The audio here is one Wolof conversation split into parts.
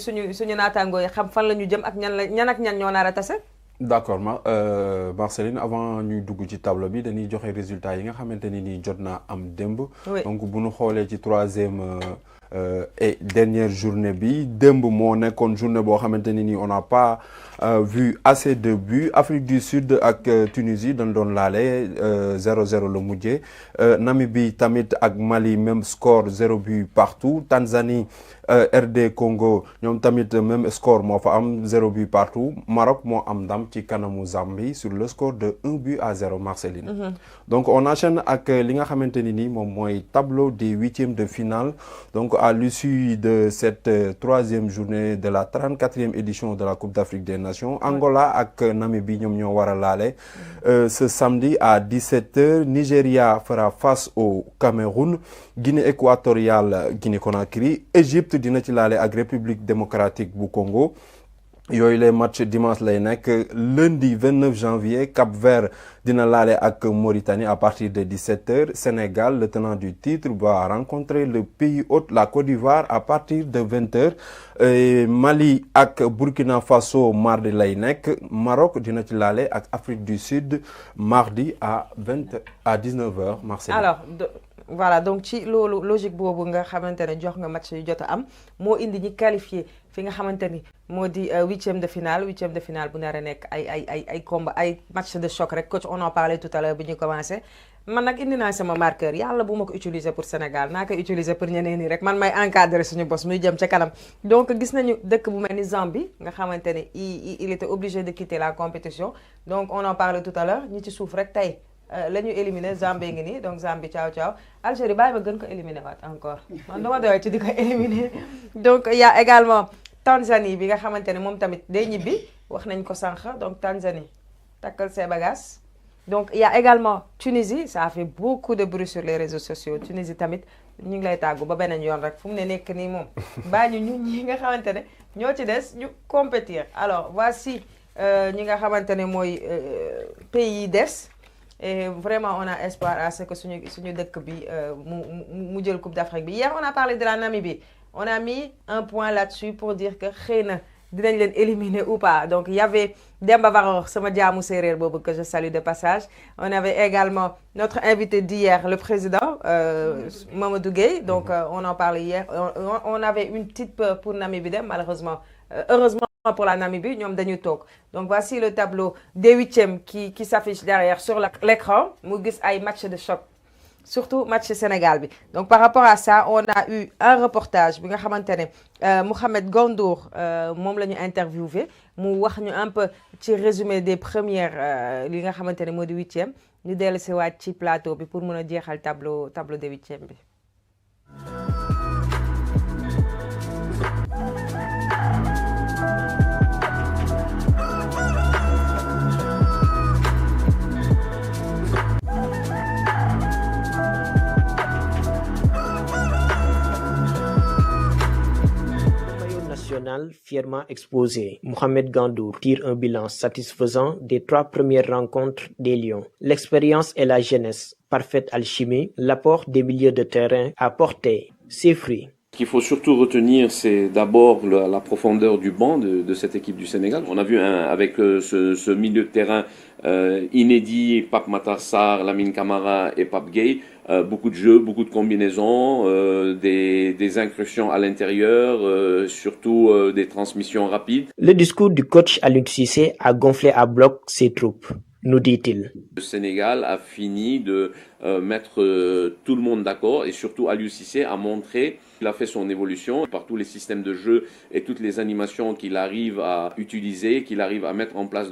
suñu naataangoo yi xam fan la ñu jëm ak ñan ak ñan ñoo nar a tase. d'accord Marceline avant ñuy dugg ci tableau bi dañuy joxe résultats yi nga xamante ni nii jot naa am démb. donc bu ñu xoolee ci troisième et dernière journée bi démb moo nekkoon journée boo xamante ni nii on n'a pas vu assez de buts. Afrique du Sud ak Tunisie dañ doon laale 0-0 la mujjee Namibie tamit ak Mali même score 0 but partout. Tanzanie RD Congo ñoom tamit même score moo fa am 0 but partout. Maroc moo am ndam ci kanamu Zambie sur le score de 1-0 Marceline. donc on enchaîne ak li nga xamante ni nii moom mooy tableau des huitièmes de finale. donc à l'issue de cette troisième journée de la 34e édition de la Coupe d'Afrique des Nations, Angola ak Namibie ñoom ñoo war a laale ce samedi à 17h. Nigeria fera face au Cameroun, Guinée équatoriale Guinée-Conakry, Égypte dina ci laale ak République démocratique bu Congo. yooyu les matchs dimanche lay nekk. Lundi 29 janvier Cap-Vert dina laale ak Mauritanie à partir de 17h. Sénégal, le tenant du titre, va rencontrer le pays hôte, la Côte d'Ivoire, à partir de 20h. Mali ak Burkina Faso mardi lay nekk. Maroc dina ci laale ak Afrique du Sud mardi à 19h. Marseille. Alors voilà, donc ci loolu logique boobu nga xamante ne jox nga match yu jot a am moo indi ñi qualifié fi nga xamante ni moo di huitième de finale bu nar a nekk ay combat ay match de choc rek. coach on en parlait tout à l'heure bi ñu commencé. man nag indi naa sama marqueur yàlla bu ma ko utiliser pour Sénégal naa koy utiliser pour ñeneen ñi rek man may encadrer suñu boss muy jëm ca kanam. donc gis nañu dëkk bu mel ni Zambie nga xamante ne il était obligé de quitter la compétition. donc on en parlait tout à l'heure ñi ci suuf rek tey la ñu éliminé Zambie ngi nii donc Zambie ciao. Algérie bàyyi ma gën ko éliminé waat encore man dama doyoo ci di ko éliminé. donc il y a également Tanzanie bi nga xamante ne moom tamit day ñibbi wax nañ ko sànq donc Tanzanie takkal ses bagages. donc il y a également Tunisie, ça a fait beaucoup de bruit sur les réseaux sociaux. Tunisie tamit ñu ngi lay tàggu ba beneen yoon rek fu mu ne nekk nii moom bàyyi ñu ñun ñi nga xamante ne ñoo ci des ñu compétir. alors voici ñi nga xamante ne mooy pays yi des. Et vraiment, on a espoir à ce que suñu dëkk bi mu jël Coupe d'Afrique bi. Hier, on a parlé de la Namibie. On a mis un point là-dessus pour dire que xëy na dinañ leen éliminer ou pas. Donc, il y avait Demba Varor, sama jaamu séeréer boobu que je salue de passage. On avait également notre invité d'hier, le président Mamadou Gueye. Donc, on en parlait hier. On avait une petite peur pour Namibie dem, malheureusement. Heureusement pour la Namibie, ñoom dañu toog. Donc voici le tableau des huitièmes qui s'affiche derrière sur l'écran. mu gis ay match de choc, surtout match Sénégal bi. donc par rapport à ça, on a eu un reportage bi nga xamante ne Mohamed Gandour moom la ñu interviewé mu wax ñu un peu ci résumé des premières li nga xamante ne moo di huitième. ñu dellu si waat ci plateau bi pour mën a jeexal tableau des huitièmes bi. Fièrement exposé, Mohamed Gandour tire un bilan satisfaisant des 3 premières rencontres des Lions. L'expérience et la jeunesse, parfaite alchimie, l'apport des milieux de terrain a porté ses fruits. Ce qu'il faut surtout retenir, c'est d'abord la profondeur du banc de cette équipe du Sénégal. On a vu avec ce milieu de terrain inédit, Pape Matar Sarr, Lamine Camara et Pape Gueye, beaucoup de jeux, beaucoup de combinaisons, des incursions à l'intérieur, surtout des transmissions rapides. Le discours du coach Aliou Cissé a gonflé à bloc ses troupes, nous dit-il. Le Sénégal a fini de mettre tout le monde d'accord et surtout Aliou Cissé a montré qu'il a fait son évolution par tous les systèmes de jeu et toutes les animations qu'il arrive à utiliser, qu'il arrive à mettre en place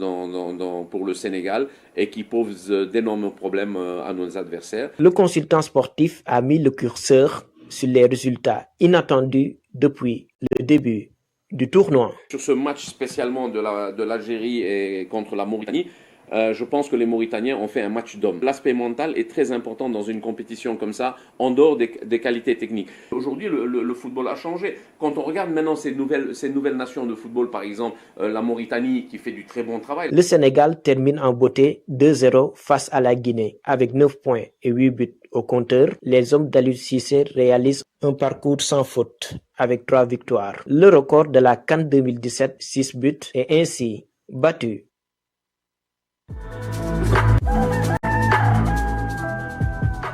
pour le Sénégal et qui posent d'énormes problèmes à nos adversaires. Le consultant sportif a mis le curseur sur les résultats inattendus depuis le début du tournoi. Sur ce match spécialement de l'Algérie et contre la Mauritanie, je pense que les Mauritaniens ont fait un match d'homme. L'aspect mental est très important dans une compétition comme ça, en dehors des qualités techniques. Aujourd'hui, le football a changé. Quand on regarde maintenant ces nouvelles nations de football, par exemple la Mauritanie qui fait du très bon travail. Le Sénégal termine en beauté 2-0 face à la Guinée avec 9 points et 8 buts au compteur, les hommes d'Aliou Cissé réalisent un parcours sans faute avec 3 victoires. Le record de la CAN 2017, 6 buts, est ainsi battu.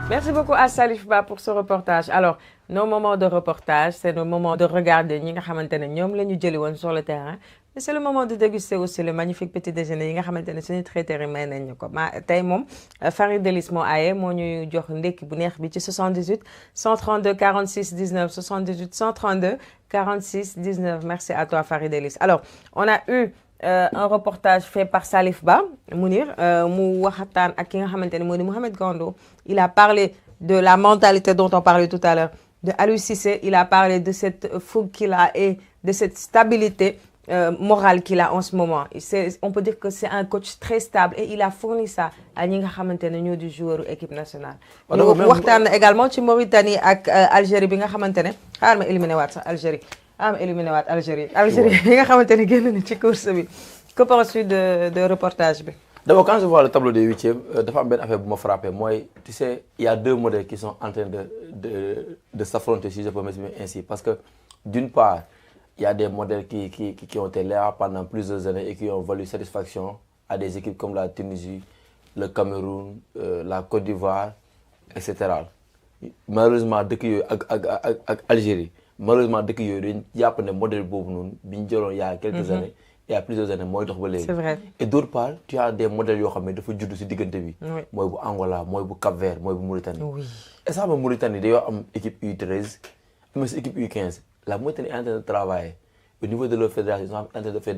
Merci beaucoup à Salif Ba pour ce reportage. Alors, nos moments de reportage, c'est nos moments de regarder ñi nga xamantene ñom lañu jëli won sur le terrain. Mais c'est le moment de déguster aussi le magnifique petit déjeuner yi nga xamantene suñu traiteur yi may nañ ko. Tay mom Farid Delis mo ayé mo ñu jox ndekki bu neex bi ci 78 132 46 19 78 132 46 19. Merci à toi Farid Delis. Alors, on a eu un reportage fait par Salif Ba, Mounir, mu waxtaan ak ki nga xamantene modi Mohamed Gando. Il a parlé de la mentalité dont on parlait tout à l'heure, de Aliou Cissé. Il a parlé de cette fougue qu'il a et de cette stabilité morale qu'il a en ce moment. On peut dire que c'est un coach très stable et il a fourni ça à ñi nga xamantene ñoo di joueur équipe nationale. ñu waxtaan également ci Mauritanie ak Algérie bi nga xamantene xaar ma éliminé waat sax Algérie. Éliminé waat Algérie. Algérie bi nga xamantene génn na ci course bi. Que penses-tu de reportage bi? D'abord, quand je vois le tableau des huitièmes, dafa am benn affaire bu ma frappé. Moi, tu sais, il y a deux modèles qui sont en train de s'affronter, si je peux m'exprimer ainsi. Parce que, d'une part, il y a des modèles qui ont été là pendant plusieurs années et qui ont valu satisfaction à des équipes comme la Tunisie, le Cameroun, la Côte d'Ivoire, etc. Malheureusement, dëkk yooyu ak Algérie, malheureusement dëkk yooyu dañu jàpp ne modèle boobu noonu bi ñu jëloon il y a quelques années. Il y a plusieurs années mooy dox ba léegi. C'est vrai. Et d'autre part tu as des modèles yoo xam ne dafa judd ci diggante bi. mooy bu Angola mooy bu Cap-Vert mooy bu Mauritanie. Oui. Et ça Mauritanie dañoo am équipe U13 am ci équipe U15 la Mauritanie est en train de travailler au niveau de leur fédération ils sont en train de faire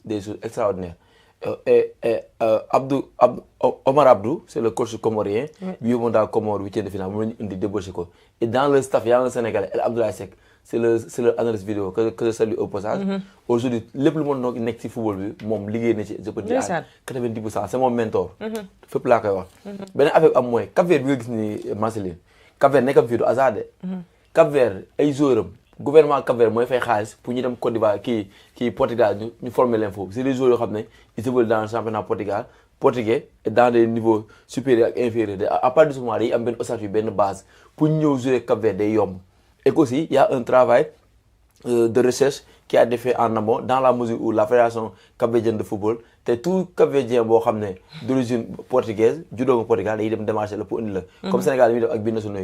des choses extraordinaires. Omar Abdou c'est le coach comorien. bi yóbboon daal Comores huitième de finale mu la ñu indi débauché ko. Et dans le staff il y a un Sénégalais El Abdoulaye Seck. C'est le analyste vidéo que je salue au passage. Aujourd'hui, lépp lu ma nekk ci football bi moom liggéey na ci je peux dire à 90%. C'est mon mentor. fépp laa koy wax. beneen affaire am mooy Cap-Vert bi nga gis ni Marceline. Cap-Vert nekkam fii du hasard de. Cap-Vert ay joueurs am gouvernement Cap-Vert mooy fay xaalis pour ñu dem Côte d'Ivoire kii Portugal ñu former leen foofu. C'est des joueurs yoo xam ne ils évoluent dans le championnat portugais et dans des niveaux supérieurs ak inférieurs. À partir de ce moment day am benn ossature benn base pour ñu ñëw jouer Cap-Vert day yomb. Et aussi, il y a un travail de recherche qui a été fait en amont dans la mesure où la fédération capverdienne de football, tout capverdien d'origine portugaise, judo au Portugal, il a démarché pour une comme Sénégal avec binationaux.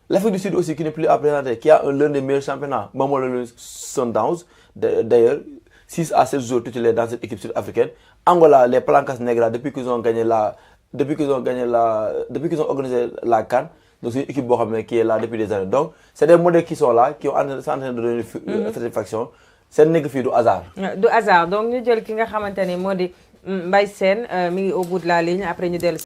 L'Afrique du Sud aussi qui n'est plus à présenter, qui a l'un des meilleurs championnats, Mamadou Sundowns, d'ailleurs 6 à 7 jours titulaires dans cette équipe sud-africaine. Angola, les Palancas Negras, depuis qu'ils ont organisé la CAN. Donc c'est une équipe qui est là depuis des années. Donc c'est des modèles qui sont là, qui sont en train de donner satisfaction. C'est un du hasard. Du hasard. Donc nous avons dit que Mbaye Sène au bout de la ligne après nous